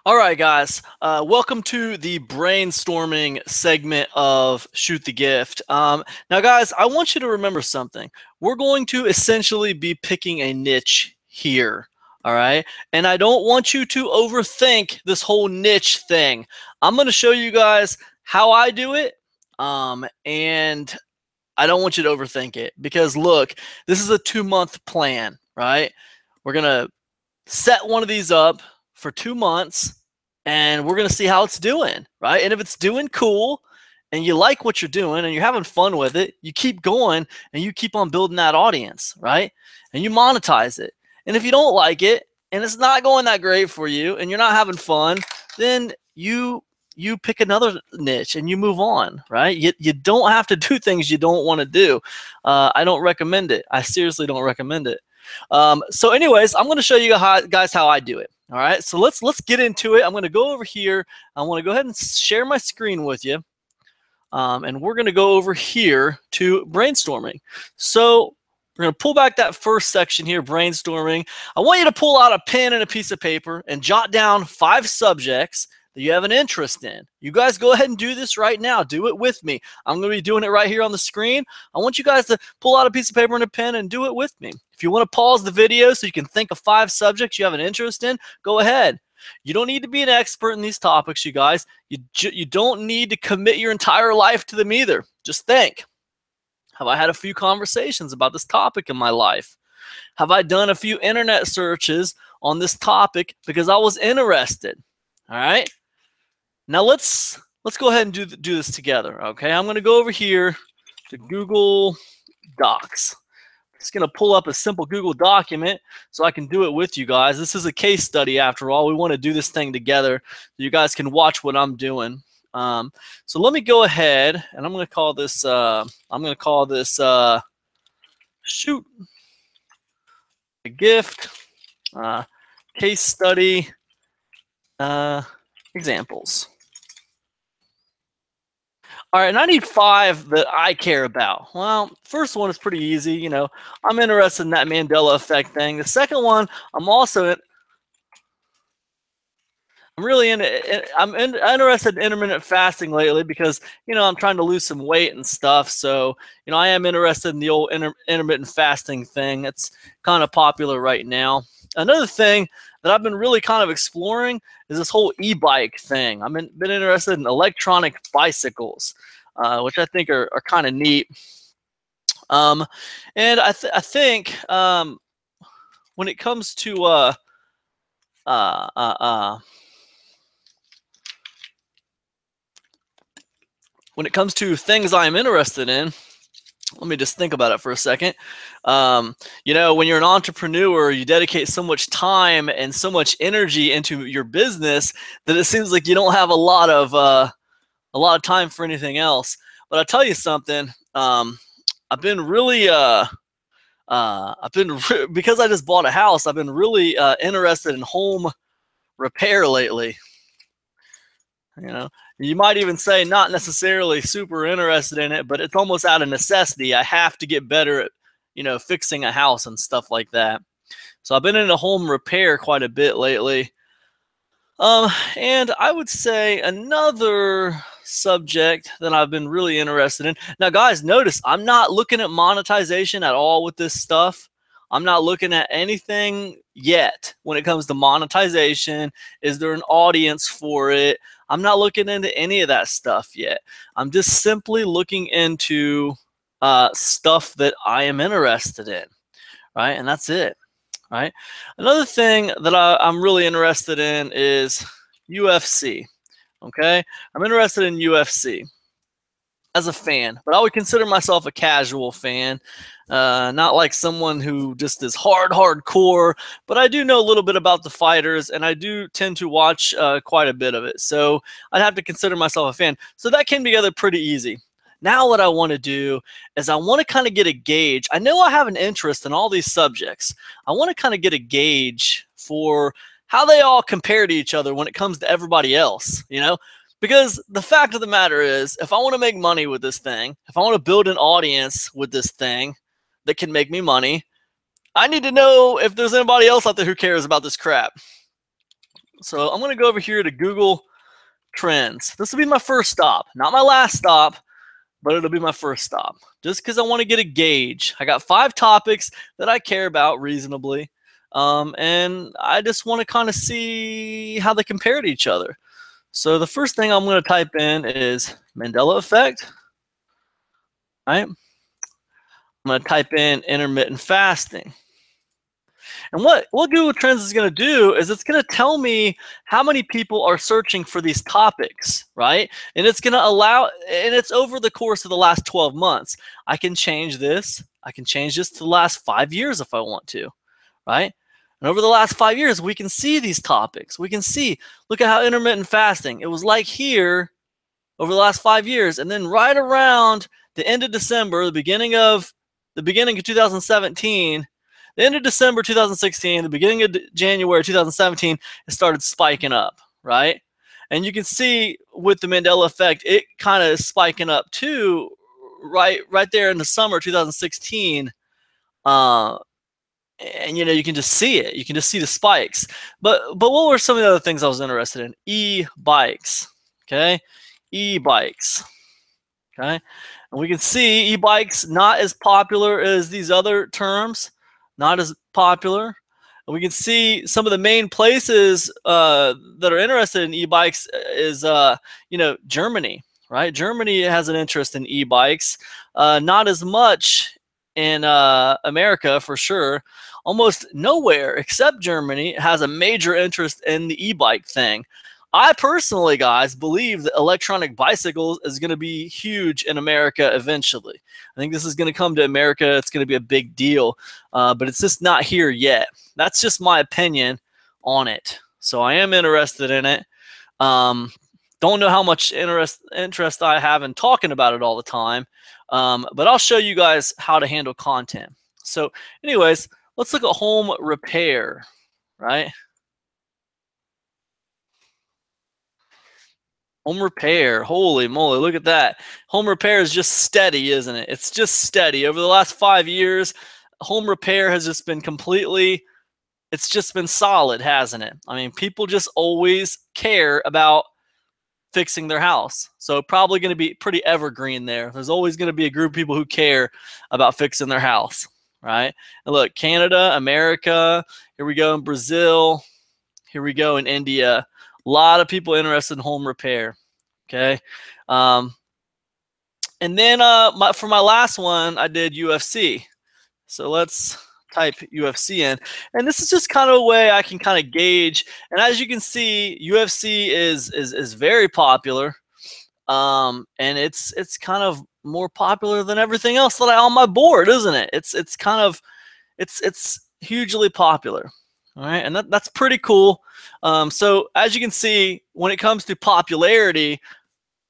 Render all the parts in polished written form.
All right, guys. Welcome to the brainstorming segment of Shoot the Gift. Now, guys, I want you to remember something. We're going to essentially be picking a niche here. All right. And I don't want you to overthink this whole niche thing. I'm going to show you guys how I do it. And I don't want you to overthink it because, look, this is a 2-month plan, right? We're going to set one of these up for 2 months and we're going to see how it's doing, right? And if it's doing cool and you like what you're doing and you're having fun with it, you keep going and you keep on building that audience, right? And you monetize it. And if you don't like it and it's not going that great for you and you're not having fun, then you pick another niche and you move on, right? You don't have to do things you don't want to do. I don't recommend it. I seriously don't recommend it. So anyways, I'm going to show you guys how I do it. All right, so let's get into it. I'm going to go over here. I want to go ahead and share my screen with you. And we're going to go over here to brainstorming. So we're going to pull back that first section here, brainstorming. I want you to pull out a pen and a piece of paper and jot down 5 subjects that you have an interest in. You guys go ahead and do this right now. Do it with me. I'm going to be doing it right here on the screen. I want you guys to pull out a piece of paper and a pen and do it with me. If you want to pause the video so you can think of 5 subjects you have an interest in, go ahead. You don't need to be an expert in these topics, you guys. You don't need to commit your entire life to them either. Just think. Have I had a few conversations about this topic in my life? Have I done a few internet searches on this topic because I was interested? All right. Now let's go ahead and do this together, okay? I'm going to go over here to Google Docs. I'm just going to pull up a simple Google document so I can do it with you guys. This is a case study after all. We want to do this thing together so you guys can watch what I'm doing. So let me go ahead and I'm going to call this Shoot the Gift case study examples. All right, and I need 5 that I care about. Well, first one is pretty easy. You know, I'm interested in that Mandela effect thing. The second one, I'm interested in intermittent fasting lately because, you know, I'm trying to lose some weight and stuff. So, you know, I am interested in the old intermittent fasting thing. It's kind of popular right now. Another thing that I've been really kind of exploring is this whole e-bike thing. I've been interested in electronic bicycles, which I think are kind of neat. And I think when it comes to things I'm interested in, let me just think about it for a second. You know, when you're an entrepreneur, you dedicate so much time and so much energy into your business that it seems like you don't have a lot of time for anything else. But I'll tell you something. I've been really because I just bought a house. I've been really interested in home repair lately. You know, you might even say not necessarily super interested in it, but it's almost out of necessity. I have to get better at, you know, fixing a house and stuff like that. So I've been into home repair quite a bit lately. And I would say another subject that I've been really interested in. Now, guys, notice I'm not looking at monetization at all with this stuff. I'm not looking at anything yet when it comes to monetization. Is there an audience for it? I'm not looking into any of that stuff yet. I'm just simply looking into stuff that I am interested in, right? And that's it, right? Another thing that I'm really interested in is UFC, okay? I'm interested in UFC as a fan, but I would consider myself a casual fan. Not like someone who just is hardcore, but I do know a little bit about the fighters, and I do tend to watch quite a bit of it. So I'd have to consider myself a fan. So that came together pretty easy. Now what I want to do is I want to kind of get a gauge. I know I have an interest in all these subjects. I want to kind of get a gauge for how they all compare to each other when it comes to everybody else, you know? Because the fact of the matter is, if I want to make money with this thing, if I want to build an audience with this thing that can make me money, I need to know if there's anybody else out there who cares about this crap. So I'm going to go over here to Google Trends. This will be my first stop, not my last stop, but it'll be my first stop, just because I want to get a gauge. I got 5 topics that I care about reasonably, and I just want to kind of see how they compare to each other. So the first thing I'm going to type in is Mandela effect. Right? I'm going to type in intermittent fasting. And what Google Trends is going to do is it's going to tell me how many people are searching for these topics, right? And it's going to allow, and it's over the course of the last 12 months. I can change this. I can change this to the last 5 years if I want to, right? And over the last 5 years, we can see these topics. We can see, look at how intermittent fasting, it was like here over the last 5 years. And then right around the end of December, the beginning of 2017, the end of December 2016, the beginning of January 2017, it started spiking up, right? And you can see with the Mandela effect, it kind of is spiking up too, right there in the summer 2016. And you can just see it. You can just see the spikes. But what were some of the other things I was interested in? E-bikes, okay? E-bikes, okay? And we can see e-bikes not as popular as these other terms. Not as popular. We can see some of the main places that are interested in e-bikes is, Germany, right? Germany has an interest in e-bikes. Not as much in America, for sure. Almost nowhere except Germany has a major interest in the e-bike thing. I personally, guys, believe that electronic bicycles is going to be huge in America eventually. I think this is going to come to America. It's going to be a big deal, but it's just not here yet. That's just my opinion on it. So I am interested in it. Don't know how much interest I have in talking about it all the time, but I'll show you guys how to handle content. So anyways, let's look at home repair, right? Home repair, holy moly, look at that. Home repair is just steady, isn't it? It's just steady. Over the last 5 years, home repair has just been it's just been solid, hasn't it? I mean, people just always care about fixing their house. So probably going to be pretty evergreen there. There's always going to be a group of people who care about fixing their house, right? And look, Canada, America, here we go in Brazil, here we go in India. A lot of people interested in home repair, okay? And then for my last one, I did UFC. So let's type UFC in. And this is just kind of a way I can kind of gauge. And as you can see, UFC is very popular. And it's kind of more popular than everything else that I on my board, isn't it? It's hugely popular. All right, and that's pretty cool. So as you can see, when it comes to popularity,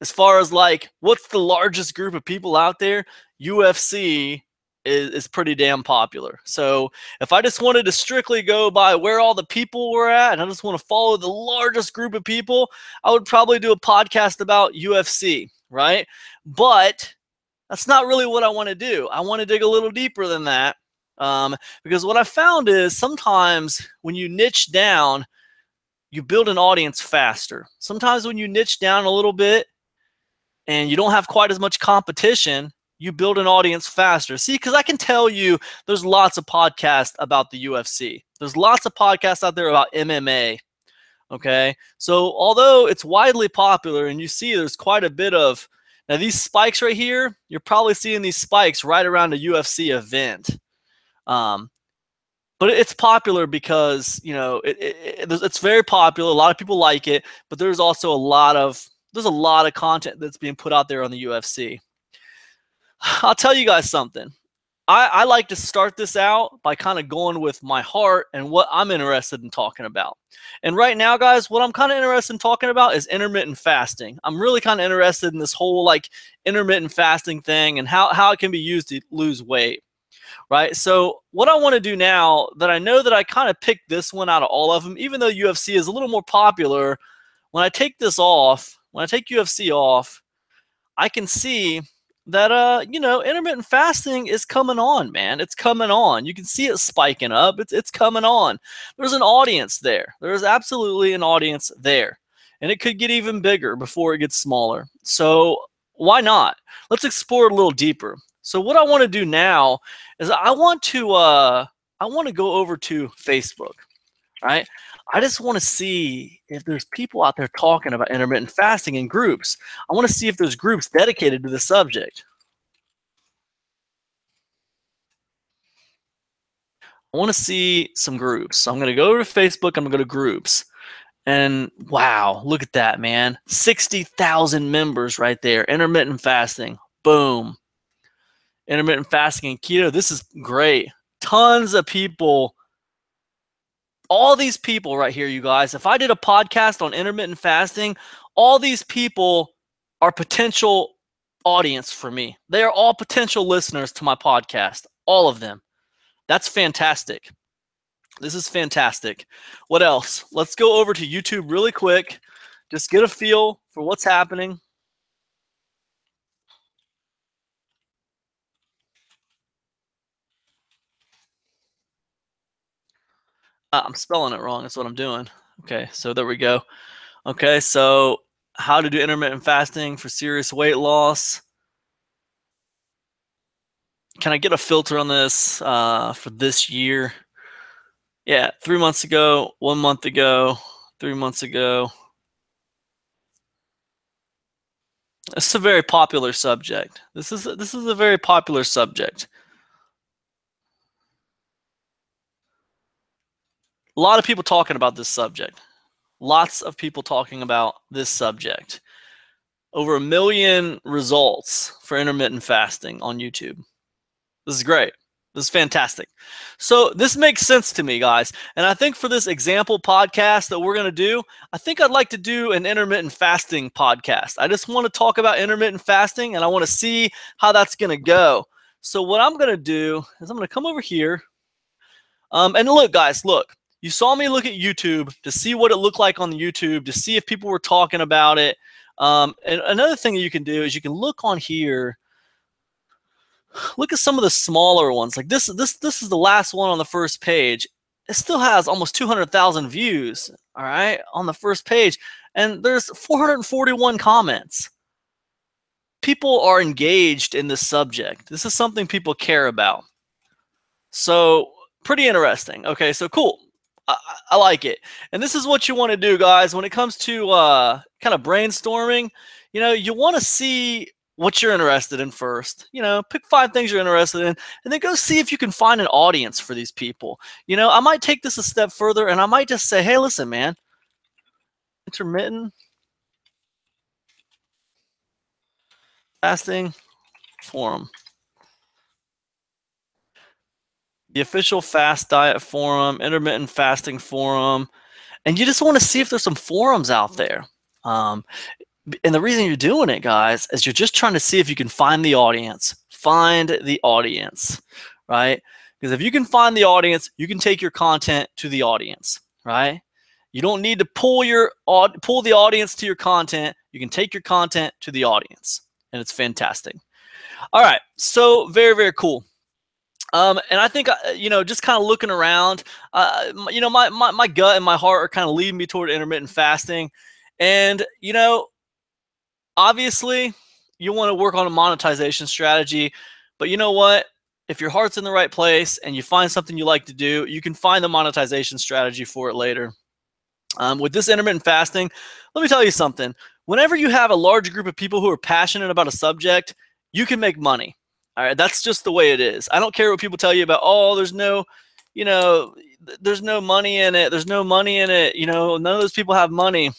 as far as like what's the largest group of people out there, UFC is pretty damn popular. So if I just wanted to strictly go by where all the people were at, and I just want to follow the largest group of people, I would probably do a podcast about UFC, right? But that's not really what I want to do. I want to dig a little deeper than that. Because what I found is sometimes when you niche down, you build an audience faster. Sometimes when you niche down a little bit and you don't have quite as much competition, you build an audience faster. See, because I can tell you there's lots of podcasts about the UFC. There's lots of podcasts out there about MMA. Okay, so although it's widely popular and you see there's quite a bit of, now these spikes right here, you're probably seeing these spikes right around a UFC event. But it's popular because, it's very popular. A lot of people like it, but there's also a lot of content that's being put out there on the UFC. I'll tell you guys something. I like to start this out by kind of going with my heart and what I'm interested in talking about. And right now, guys, what I'm kind of interested in talking about is intermittent fasting. I'm really kind of interested in this whole like intermittent fasting thing and how it can be used to lose weight. Right, so what I want to do now that I know that I kind of picked this one out of all of them, even though UFC is a little more popular, when I take this off, when I take UFC off, I can see that you know, intermittent fasting is coming on, man. It's coming on. You can see it spiking up. It's coming on. There's an audience there. There's absolutely an audience there. And it could get even bigger before it gets smaller. So why not? Let's explore a little deeper. So what I want to do now is I want to go over to Facebook, right? I just want to see if there's people out there talking about intermittent fasting in groups. I want to see if there's groups dedicated to the subject. I want to see some groups. So I'm going to go to Facebook. I'm going to go to groups. And wow, look at that, man. 60,000 members right there. Intermittent fasting. Boom. Intermittent fasting and keto. This is great. Tons of people. All these people right here, you guys. If I did a podcast on intermittent fasting, all these people are potential audience for me. They are all potential listeners to my podcast. All of them. That's fantastic. This is fantastic. What else? Let's go over to YouTube really quick. Just get a feel for what's happening. I'm spelling it wrong. That's what I'm doing. Okay, so there we go. Okay, so how to do intermittent fasting for serious weight loss. Can I get a filter on this for this year? Yeah, 3 months ago, 1 month ago, 3 months ago. It's a very popular subject. This is a very popular subject. A lot of people talking about this subject. Lots of people talking about this subject. Over 1 million results for intermittent fasting on YouTube. This is great. This is fantastic. So this makes sense to me, guys. And I think for this example podcast that we're going to do, I think I'd like to do an intermittent fasting podcast. I just want to talk about intermittent fasting, and I want to see how that's going to go. So what I'm going to do is I'm going to come over here. And look, guys, look. You saw me look at YouTube to see what it looked like on the YouTube, to see if people were talking about it. And another thing that you can do is you can look on here. Look at some of the smaller ones. Like this is the last one on the first page. It still has almost 200,000 views, all right, on the first page. And there's 441 comments. People are engaged in this subject. This is something people care about. So pretty interesting. Okay, so cool. I like it. And this is what you want to do, guys, when it comes to kind of brainstorming. You know, you want to see what you're interested in first. You know, pick 5 things you're interested in, and then go see if you can find an audience for these people. You know, I might take this a step further, and I might just say, hey, listen, man, intermittent fasting forum. The official fast diet forum, intermittent fasting forum. And you just want to see if there's some forums out there. And the reason you're doing it, guys, is you're just trying to see if you can find the audience. Find the audience, right? Because if you can find the audience, you can take your content to the audience, right? You don't need to pull the audience to your content. You can take your content to the audience, and it's fantastic. All right, so very, very cool. And I think, you know, just kind of looking around, you know, my gut and my heart are kind of leading me toward intermittent fasting. And, you know, obviously, you want to work on a monetization strategy. But you know what? If your heart's in the right place and you find something you like to do, you can find the monetization strategy for it later. With this intermittent fasting, let me tell you something. Whenever you have a large group of people who are passionate about a subject, you can make money. All right, that's just the way it is. I don't care what people tell you about, oh, there's no, you know, there's no money in it. There's no money in it. You know, none of those people have money.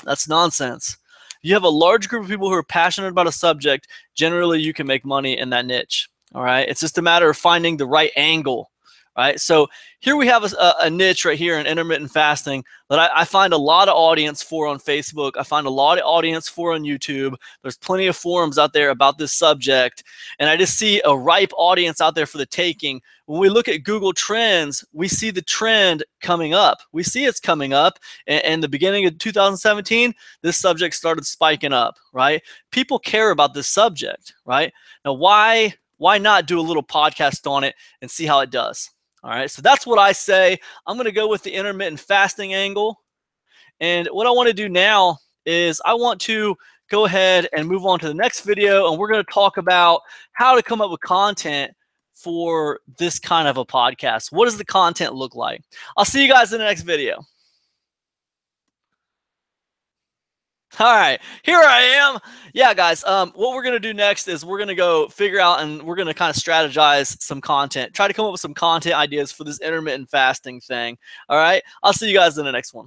That's nonsense. You have a large group of people who are passionate about a subject. Generally, you can make money in that niche. All right, it's just a matter of finding the right angle, right? So here we have a niche right here in intermittent fasting that I find a lot of audience for on Facebook. I find a lot of audience for on YouTube. There's plenty of forums out there about this subject, and I just see a ripe audience out there for the taking. When we look at Google Trends, we see the trend coming up. We see it's coming up. And the beginning of 2017, this subject started spiking up, right? People care about this subject, right? Now, why not do a little podcast on it and see how it does? All right, so that's what I say. I'm going to go with the intermittent fasting angle. And what I want to do now is I want to go ahead and move on to the next video, and we're going to talk about how to come up with content for this kind of a podcast. What does the content look like? I'll see you guys in the next video. All right, here I am. Yeah, guys, what we're going to do next is we're going to go figure out and we're going to kind of strategize some content, try to come up with some content ideas for this intermittent fasting thing. All right, I'll see you guys in the next one.